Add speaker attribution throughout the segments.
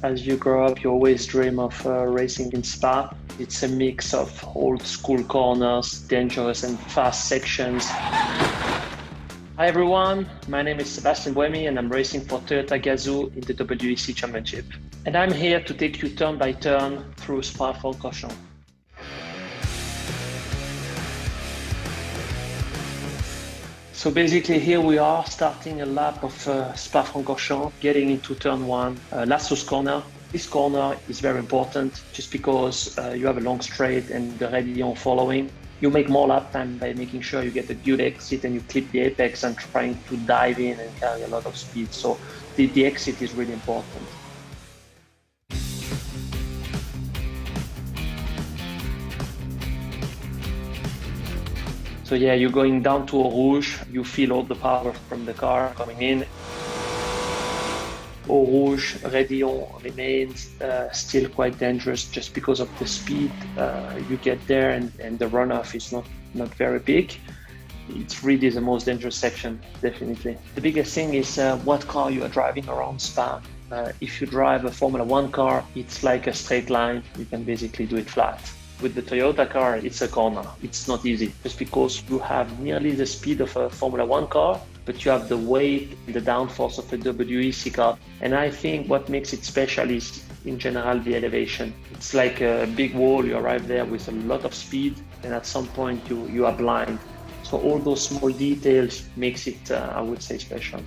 Speaker 1: As you grow up, you always dream of racing in Spa. It's a mix of old school corners, dangerous and fast sections. Hi everyone, my name is Sebastian Buemi and I'm racing for Toyota Gazoo in the WEC Championship. And I'm here to take you turn by turn through Spa-Francorchamps. So basically here we are starting a lap of Spa-Francorchamps, getting into turn one, Lasso's corner. This corner is very important just because you have a long straight and the Rédillon following. You make more lap time by making sure you get a good exit and you clip the apex and trying to dive in and carry a lot of speed. So the exit is really important. So yeah, you're going down to Eau Rouge, you feel all the power from the car coming in. Eau Rouge, Rédillon remains still quite dangerous just because of the speed you get there and the runoff is not very big. It's really the most dangerous section, definitely. The biggest thing is what car you are driving around Spa. If you drive a Formula 1 car, it's like a straight line, you can basically do it flat. With the Toyota car, it's a corner. It's not easy just because you have nearly the speed of a Formula 1 car, but you have the weight, the downforce of a WEC car. And I think what makes it special is, in general, the elevation. It's like a big wall. You arrive there with a lot of speed, and at some point you are blind. So all those small details makes it, I would say, special.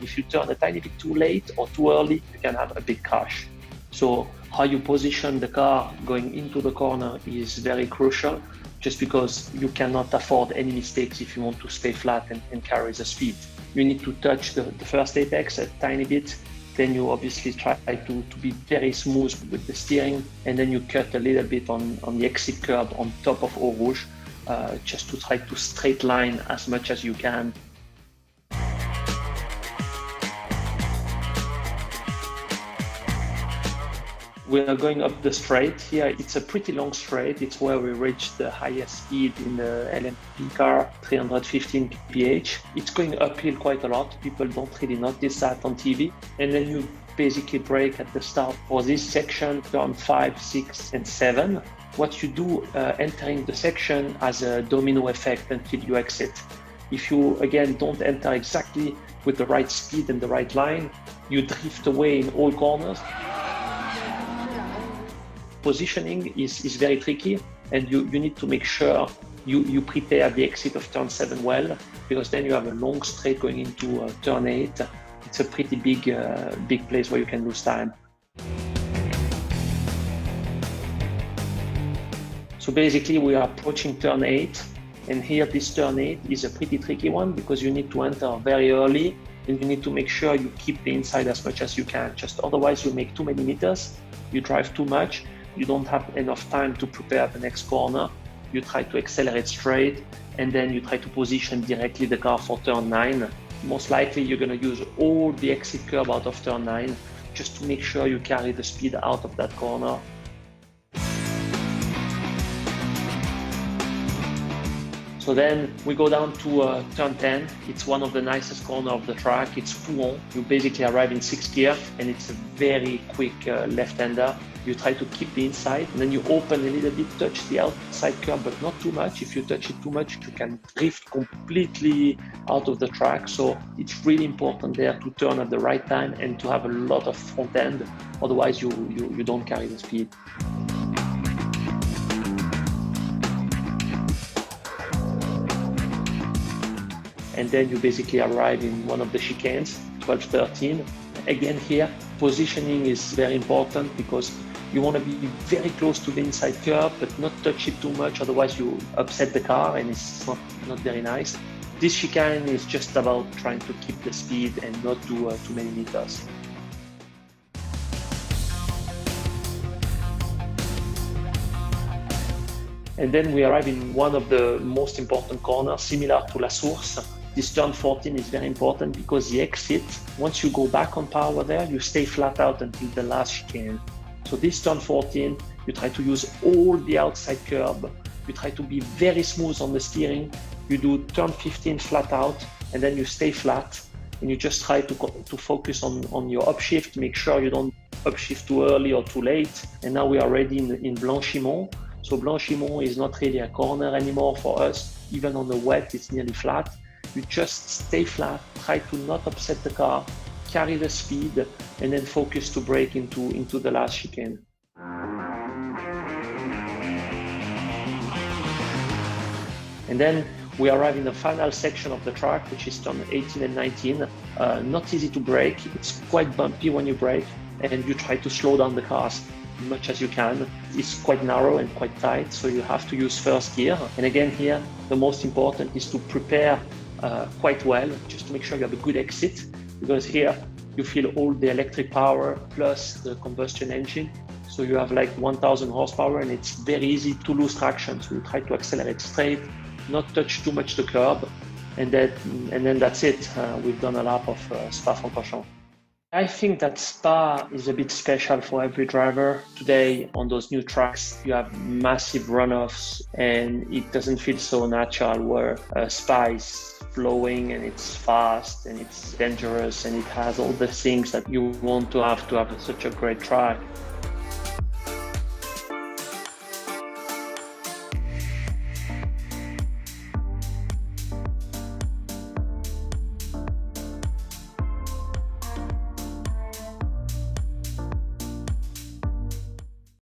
Speaker 1: If you turn a tiny bit too late or too early, you can have a big crash. So how you position the car going into the corner is very crucial, just because you cannot afford any mistakes if you want to stay flat and carry the speed. You need to touch the first apex a tiny bit, then you obviously try to be very smooth with the steering, and then you cut a little bit on the exit curb on top of Eau Rouge, just to try to straight line as much as you can. We are going up the straight here. It's a pretty long straight. It's where we reach the highest speed in the LMP car, 315 kph. It's going uphill quite a lot. People don't really notice that on TV. And then you basically brake at the start for this section, turn 5, 6, and 7. What you do entering the section has a domino effect until you exit. If you, again, don't enter exactly with the right speed and the right line, you drift away in all corners. Positioning is very tricky, and you need to make sure you prepare the exit of turn 7 well, because then you have a long straight going into turn 8. It's a pretty big place where you can lose time. So basically we are approaching turn 8, and here this turn 8 is a pretty tricky one because you need to enter very early and you need to make sure you keep the inside as much as you can. Just otherwise you make too many meters, you drive too much, you don't have enough time to prepare the next corner. You try to accelerate straight, and then you try to position directly the car for turn 9. Most likely you're going to use all the exit curb out of turn 9 just to make sure you carry the speed out of that corner. So then we go down to turn 10. It's one of the nicest corners of the track. It's Pouhon. You basically arrive in 6th gear, and it's a very quick left-hander. You try to keep the inside, and then you open a little bit, touch the outside curb, but not too much. If you touch it too much, you can drift completely out of the track. So it's really important there to turn at the right time and to have a lot of front end. Otherwise, you don't carry the speed. And then you basically arrive in one of the chicanes, 12, 13. Again here, positioning is very important because you want to be very close to the inside curb, but not touch it too much, otherwise you upset the car and it's not very nice. This chicane is just about trying to keep the speed and not do too many meters. And then we arrive in one of the most important corners, similar to La Source. This turn 14 is very important because the exit, once you go back on power there, you stay flat out until the last chicane. So this turn 14, you try to use all the outside curb. You try to be very smooth on the steering. You do turn 15 flat out, and then you stay flat. And you just try to focus on your upshift, make sure you don't upshift too early or too late. And now we are already in Blanchimont. So Blanchimont is not really a corner anymore for us. Even on the wet, it's nearly flat. You just stay flat, try to not upset the car, carry the speed, and then focus to brake into the last chicane. And then we arrive in the final section of the track, which is turn 18 and 19. Not easy to brake. It's quite bumpy when you brake, and you try to slow down the cars as much as you can. It's quite narrow and quite tight, so you have to use first gear. And again here, the most important is to prepare quite well, just to make sure you have a good exit, because here you feel all the electric power plus the combustion engine. So you have like 1000 horsepower, and it's very easy to lose traction. So you try to accelerate straight, not touch too much the curb, and then that's it. We've done a lap of Spa-Francorchamps. I think that Spa is a bit special for every driver. Today on those new tracks, you have massive runoffs, and it doesn't feel so natural, where Spa is flowing and it's fast and it's dangerous and it has all the things that you want to have such a great track.